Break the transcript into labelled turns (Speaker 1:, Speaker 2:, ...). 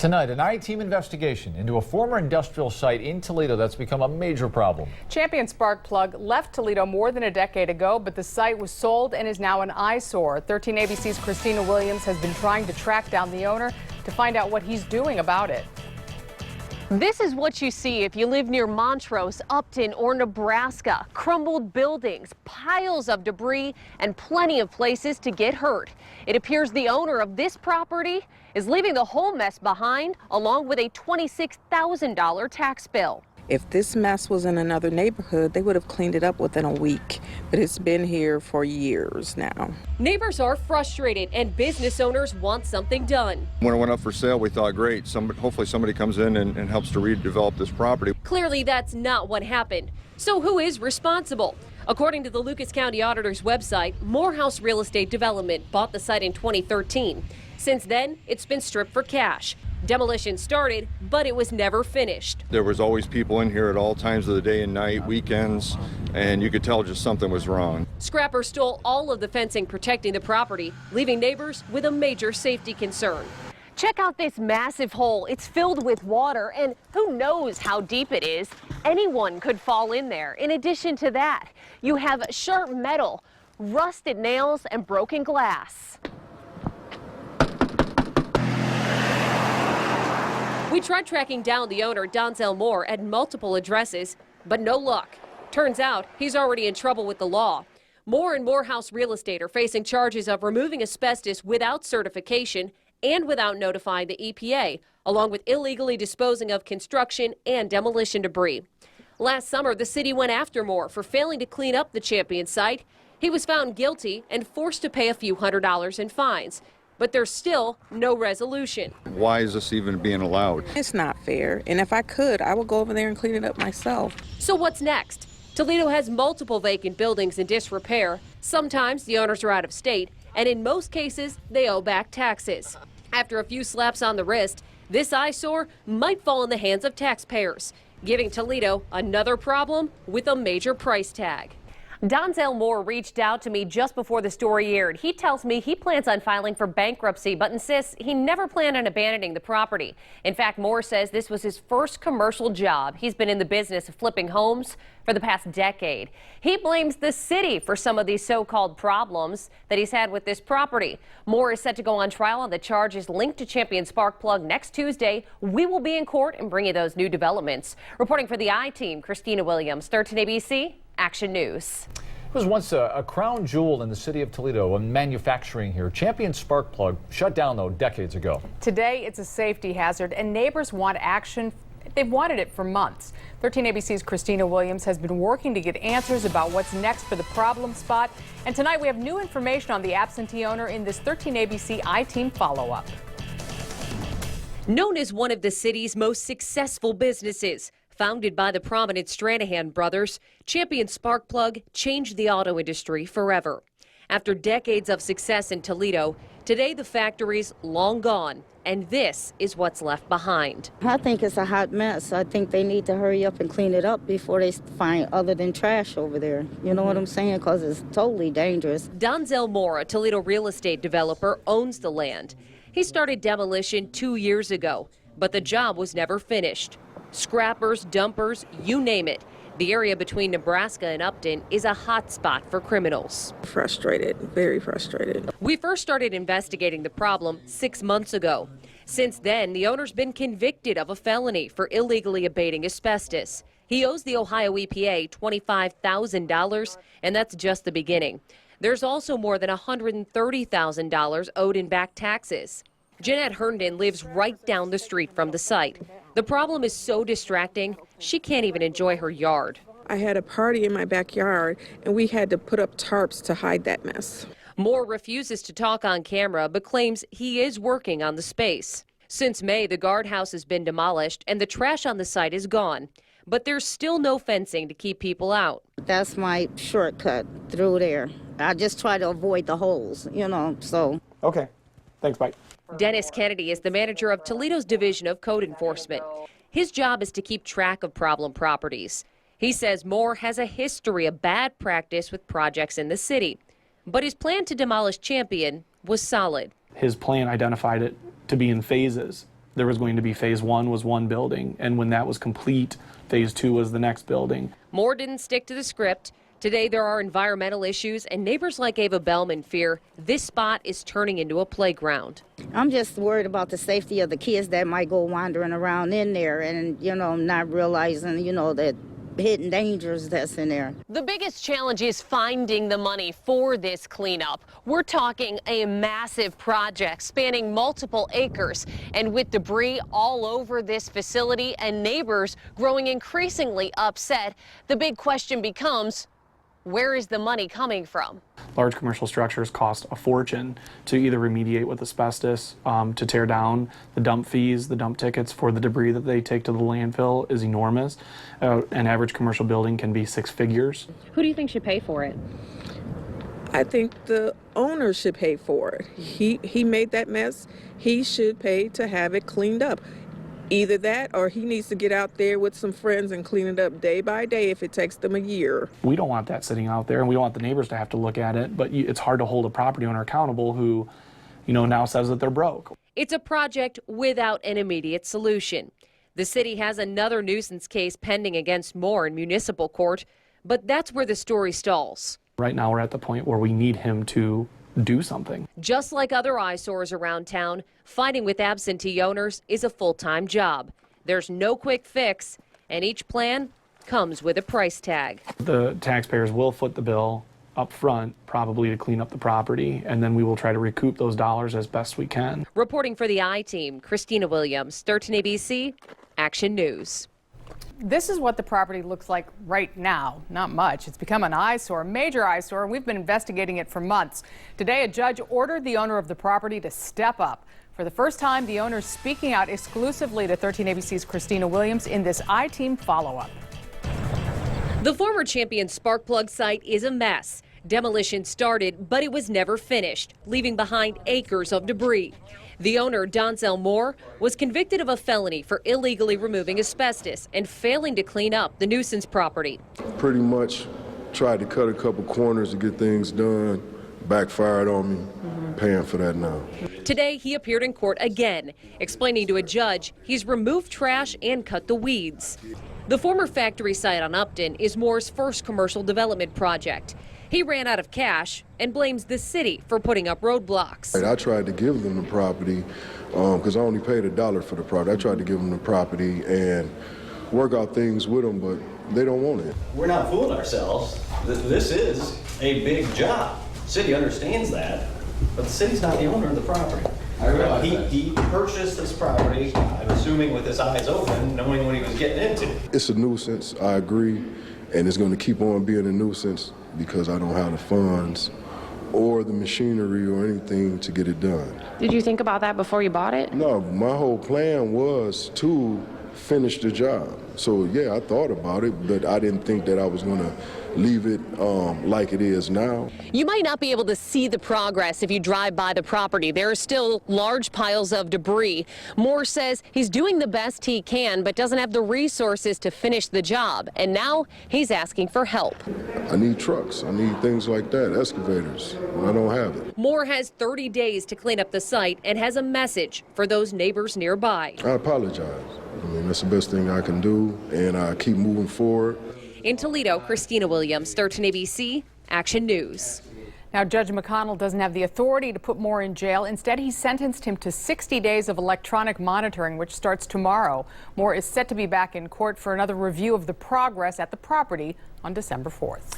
Speaker 1: Tonight, an I-team investigation into a former industrial site in Toledo that's become a major problem.
Speaker 2: Champion spark plug left Toledo more than a decade ago, but the site was sold and is now an eyesore. 13 ABC's Christina Williams has been trying to track down the owner to find out what he's doing about it.
Speaker 3: This is what you see if you live near Montrose, Upton, or Nebraska. Crumbled buildings, piles of debris, and plenty of places to get hurt. It appears the owner of this property is leaving the whole mess behind, along with a $26,000 tax bill.
Speaker 4: If this mess was in another neighborhood, they would have cleaned it up within a week, but it's been here for years now.
Speaker 3: Neighbors are frustrated and business owners want something done.
Speaker 5: When it went up for sale, we thought, great, hopefully somebody comes in and helps to redevelop this property.
Speaker 3: Clearly, that's not what happened. So who is responsible? According to the Lucas County Auditor's website, Morehouse Real Estate Development bought the site in 2013. Since then, it's been stripped for cash. Demolition started, but it was never finished.
Speaker 5: There was always people in here at all times of the day and night, weekends, and you could tell just something was wrong.
Speaker 3: Scrappers stole all of the fencing protecting the property, leaving neighbors with a major safety concern. Check out this massive hole. It's filled with water, and who knows how deep it is. Anyone could fall in there. In addition to that, you have sharp metal, rusted nails, and broken glass. We tried tracking down the owner, Donzel Moore, at multiple addresses, but no luck. Turns out he's already in trouble with the law. Moore and Morehouse Real Estate are facing charges of removing asbestos without certification and without notifying the EPA, along with illegally disposing of construction and demolition debris. Last summer, the city went after Moore for failing to clean up the Champion site. He was found guilty and forced to pay a few $100s in fines. But there's still no resolution.
Speaker 5: Why is this even being allowed?
Speaker 4: It's not fair, and if I could, I would go over there and clean it up myself.
Speaker 3: So what's next? Toledo has multiple vacant buildings in disrepair. Sometimes the owners are out of state, and in most cases, they owe back taxes. After a few slaps on the wrist, this eyesore might fall in the hands of taxpayers, giving Toledo another problem with a major price tag. Donzel Moore reached out to me just before the story aired. He tells me he plans on filing for bankruptcy, but insists he never planned on abandoning the property. In fact, Moore says this was his first commercial job. He's been in the business of flipping homes for the past decade. He blames the city for some of these so-called problems that he's had with this property. Moore is set to go on trial on the charges linked to Champion spark plug next Tuesday. We will be in court and bring you those new developments. Reporting for the I-Team, Christina Williams, 13 ABC. Action News.
Speaker 1: It was once a crown jewel in the city of Toledo and manufacturing here. Champion spark plug shut down, though, decades ago.
Speaker 2: Today, it's a safety hazard, and neighbors want action. They've wanted it for months. 13 ABC's Christina Williams has been working to get answers about what's next for the problem spot. And tonight, we have new information on the absentee owner in this 13 ABC I-Team follow-up.
Speaker 3: Known as one of the city's most successful businesses, founded by the prominent Stranahan brothers, Champion spark plug changed the auto industry forever. After decades of success in Toledo, today the factory's long gone, and this is what's left behind.
Speaker 6: I think it's a hot mess. I think they need to hurry up and clean it up before they find other than trash over there. You know what I'm saying? Because it's totally dangerous.
Speaker 3: Donzel Moore, a Toledo real estate developer, owns the land. He started demolition 2 years ago, but the job was never finished. Scrappers, dumpers, you name it. The area between Nebraska and Upton is a hot spot for criminals.
Speaker 4: Frustrated, very frustrated.
Speaker 3: We first started investigating the problem 6 months ago. Since then, the owner's been convicted of a felony for illegally abating asbestos. He owes the Ohio EPA $25,000, and that's just the beginning. There's also more than $130,000 owed in back taxes. Jeanette Herndon lives right down the street from the site. The problem is so distracting, she can't even enjoy her yard.
Speaker 4: I had a party in my backyard, and we had to put up tarps to hide that mess.
Speaker 3: Moore refuses to talk on camera, but claims he is working on the space. Since May, the guardhouse has been demolished, and the trash on the site is gone. But there's still no fencing to keep people out.
Speaker 6: That's my shortcut through there. I just try to avoid the holes, so.
Speaker 7: Okay, thanks, bye.
Speaker 3: Dennis Kennedy is the manager of Toledo's Division of Code Enforcement. His job is to keep track of problem properties. He says Moore has a history of bad practice with projects in the city. But his plan to demolish Champion was solid.
Speaker 7: His plan identified it to be in phases. there was going to be phase one was one building, and when that was complete, phase two was the next building.
Speaker 3: Moore didn't stick to the script. Today there are environmental issues, and neighbors like Ava Bellman fear this spot is turning into a playground.
Speaker 6: I'm just worried about the safety of the kids that might go wandering around in there and, not realizing, the hidden dangers that's in there.
Speaker 3: The biggest challenge is finding the money for this cleanup. We're talking a massive project spanning multiple acres, and with debris all over this facility and neighbors growing increasingly upset, the big question becomes, where is the money coming from?
Speaker 7: Large commercial structures cost a fortune to either remediate with asbestos, to tear down. The dump fees, the dump tickets for the debris that they take to the landfill is enormous. An average commercial building can be 6 figures.
Speaker 3: Who do you think should pay for it?
Speaker 4: I think the owner should pay for it. He made that mess. He should pay to have it cleaned up. Either that or he needs to get out there with some friends and clean it up day by day if it takes them a year.
Speaker 7: We don't want that sitting out there, and we don't want the neighbors to have to look at it, but it's hard to hold a property owner accountable who, now says that they're broke.
Speaker 3: It's a project without an immediate solution. The city has another nuisance case pending against Moore in municipal court, but that's where the story stalls.
Speaker 7: Right now we're at the point where we need him to do something.
Speaker 3: Just like other eyesores around town, fighting with absentee owners is a full-time job. There's no quick fix, and each plan comes with a price tag.
Speaker 7: The taxpayers will foot the bill up front, probably to clean up the property, and then we will try to recoup those dollars as best we can.
Speaker 3: Reporting for the I-Team, Christina Williams, 13 ABC, Action News.
Speaker 2: This is what the property looks like right now. Not much. It's become an eyesore, a major eyesore, and we've been investigating it for months. Today, a judge ordered the owner of the property to step up. For the first time, the owner is speaking out exclusively to 13 ABC's Christina Williams in this I-Team follow-up.
Speaker 3: The former Champion spark plug site is a mess. Demolition started, but it was never finished, leaving behind acres of debris. The owner, Donzel Moore, was convicted of a felony for illegally removing asbestos and failing to clean up the nuisance property.
Speaker 8: Pretty much tried to cut a couple corners to get things done, backfired on me, paying for that now.
Speaker 3: Today, he appeared in court again, explaining to a judge he's removed trash and cut the weeds. The former factory site on Upton is Moore's first commercial development project. He ran out of cash and blames the city for putting up roadblocks.
Speaker 8: I tried to give them the property because I only paid $1 for the property. I tried to give them the property and work out things with them, but they don't want it.
Speaker 9: We're not fooling ourselves. This is a big job. The city understands that, but the city's not the owner of the property. He purchased this property, I'm assuming with his eyes open, knowing what he was getting into.
Speaker 8: It's a nuisance, I agree, and it's going to keep on being a nuisance because I don't have the funds or the machinery or anything to get it done.
Speaker 10: Did you think about that before you bought it?
Speaker 8: No, my whole plan was to finish the job. So yeah, I thought about it, but I didn't think that I was going to leave it like it is now.
Speaker 3: You might not be able to see the progress if you drive by the property. There are still large piles of debris. Moore says he's doing the best he can, but doesn't have the resources to finish the job. And now he's asking for help.
Speaker 8: I need trucks. I need things like that, excavators. I don't have it.
Speaker 3: Moore has 30 days to clean up the site and has a message for those neighbors nearby.
Speaker 8: I apologize. I mean, that's the best thing I can do, and I keep moving forward.
Speaker 3: In Toledo, Christina Williams, 13 ABC, Action News.
Speaker 2: Now, Judge McConnell doesn't have the authority to put Moore in jail. Instead, he sentenced him to 60 days of electronic monitoring, which starts tomorrow. Moore is set to be back in court for another review of the progress at the property on December 4th.